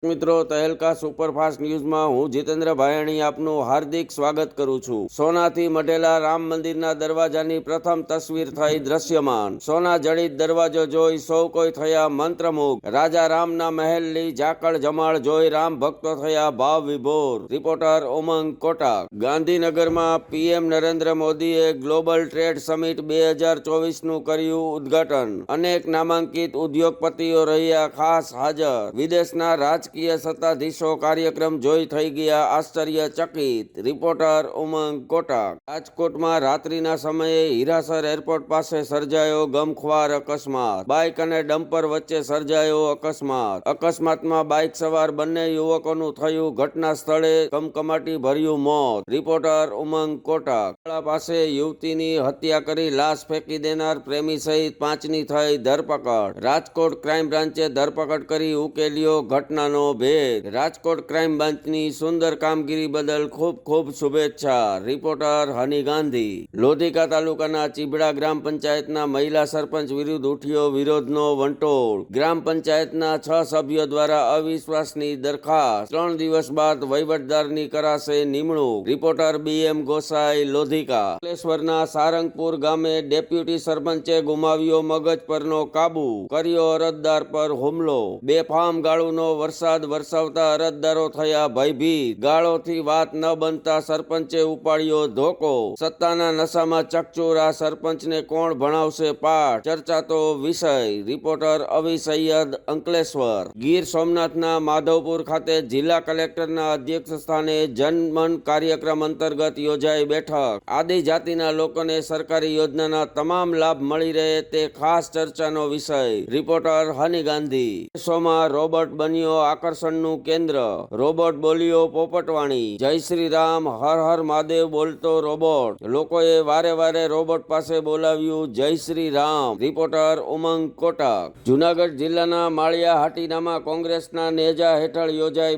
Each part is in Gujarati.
મિત્રો, તહેલકા સુપરફાસ્ટ ન્યૂઝમાં હું જીતેન્દ્ર ભાયાણી આપનું હાર્દિક સ્વાગત કરું છું। સોનાથી મઢેલા રામ મંદિરના દરવાજાની પ્રથમ તસવીર થઈ દ્રશ્યમાન। સોના જડિત દરવાજો જોઈ સૌ કોઈ થયા મંત્રમુગ્ધ। રાજા રામના મહેલની ઝાકળ જમાળ જોઈ રામ ભક્તો થયા ભાવ વિભોર। રિપોર્ટર ઉમંગ કોટાક। ગાંધીનગરમાં પીએમ નરેન્દ્ર મોદીએ ગ્લોબલ ટ્રેડ સમિટ 2024નું કર્યું ઉદ્ઘાટન। અનેક નામાંકિત ઉદ્યોગપતિઓ રહ્યા ખાસ હાજર। વિદેશના રાજકીય સત્તાધીશો કાર્યક્રમ જોઈ થઈ ગયા આશ્ચર્યચકિત। રિપોર્ટર ઉમંગ કોટાક। રાજકોટમાં રાત્રિના સમયે હીરાસર એરપોર્ટ પાસે સર્જાયો ગમખ્વાર અકસ્માત। બાઇક અને ડમ્પર વચ્ચે સર્જાયો અકસ્માત। અકસ્માતમાં બાઇક સવાર બંને યુવકોનું થયું ઘટના સ્થળે કમકમાટી ભર્યું મોત। રિપોર્ટર ઉમંગ કોટાક। પાસે યુવતીની હત્યા કરી લાશ ફેંકી દેનાર પ્રેમી સહિત 5ની થઈ ધરપકડ। રાજકોટ ક્રાઇમ બ્રાન્ચે ધરપકડ કરી ઉકેલ્યો ઘટનાનો ભેદ। રાજકોટ ક્રાઇમ બ્રાન્ચની સુંદર કામગીરી બદલ ખૂબ ખૂબ શુભેચ્છા। રિપોર્ટર હની ગાંધી। લોધિકા તાલુકાના ચીબડા ગ્રામ પંચાયતના મહિલા સરપંચ વિરુદ્ધ ઉઠ્યો વિરોધનો વંટોળ। ગ્રામ પંચાયતના 6 સભ્યો દ્વારા અવિશ્વાસની દરખાસ્ત। 3 દિવસ બાદ વહીવટદારની કરાશે નિમણૂક। Reporter BM Gosai, Lodhika. અંકલેશ્વરના સારંગપુર ગામે ડેપ્યુટી સરપંચે ગુમાવ્યો મગજ પરનો કાબુ, કર્યો અરજદાર પર હુમલો। બેફામ ગાળુનો વરસાદ વરસાવતા અરજદારો થયા ભયભીત। ગાળોથી વાત ન બનતા સરપંચે ઉપાડ્યો ધોકો। સત્તાના નશામાં ચકચોર આ સરપંચને કોણ ભણાવશે પાઠ, ચર્ચાતો વિષય। રિપોર્ટર અવી સૈયદ, અંકલેશ્વર। ગીર સોમનાથના માધવપુર ખાતે જિલ્લા કલેક્ટરના અધ્યક્ષ સ્થાને જનમન કાર્યક્રમ અંતર્ગત યોજાઈ બેઠક। આદિજાતિના લોકોને સરકારી યોજનાના તમામ લાભ મળી રહે તે ખાસ ચર્ચાનો વિષય। રિપોર્ટર હની ગાંધી। દેશોમાં રોબોટ બન્યો આકર્ષણનું કેન્દ્ર, રોબોટ બોલ્યો પોપટવાણી। જય શ્રી રામ, હર હર મહાદેવ બોલતો રોબોટ। લોકોએ વારે વારે રોબોટ પાસે બોલાવ્યું જય શ્રી રામ। રિપોર્ટર ઉમંગ કોટાક। જૂનાગઢ જિલ્લાના માળિયા હાટીનામાં કોંગ્રેસના નેજા હેઠળ યોજાઈ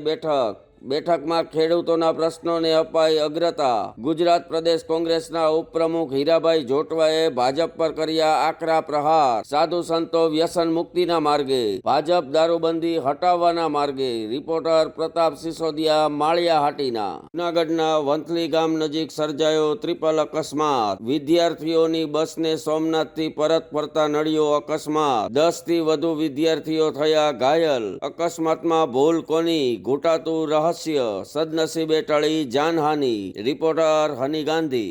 બેઠકમાં ખેડૂતોના પ્રશ્નોને અપાઈ અગ્રતા। ગુજરાત પ્રદેશ કોંગ્રેસના ઉપપ્રમુખ હીરાભાઈ જોટવાએ ભાજપ પર કર્યા આકરા પ્રહાર। સાધુ સંતો વ્યસન મુક્તિના માર્ગે, ભાજપ દારૂબંધી હટાવવાના માર્ગે। રિપોર્ટર પ્રતાપ સિસોદિયા, માળિયા હાટીના। જૂનાગઢના વંથલી ગામ નજીક સર્જાયો ટ્રિપલ અકસ્માત। વિદ્યાર્થીઓની બસને સોમનાથથી પરત ફરતા નડ્યો અકસ્માત। 10 થી વધુ વિદ્યાર્થીઓ થયા ઘાયલ। અકસ્માતમાં ભૂલ કોની, ઘૂંટાતું રહસ્ય, સદનસીબે ટળી જાનહાનિ। રિપોર્ટર હની ગાંધી।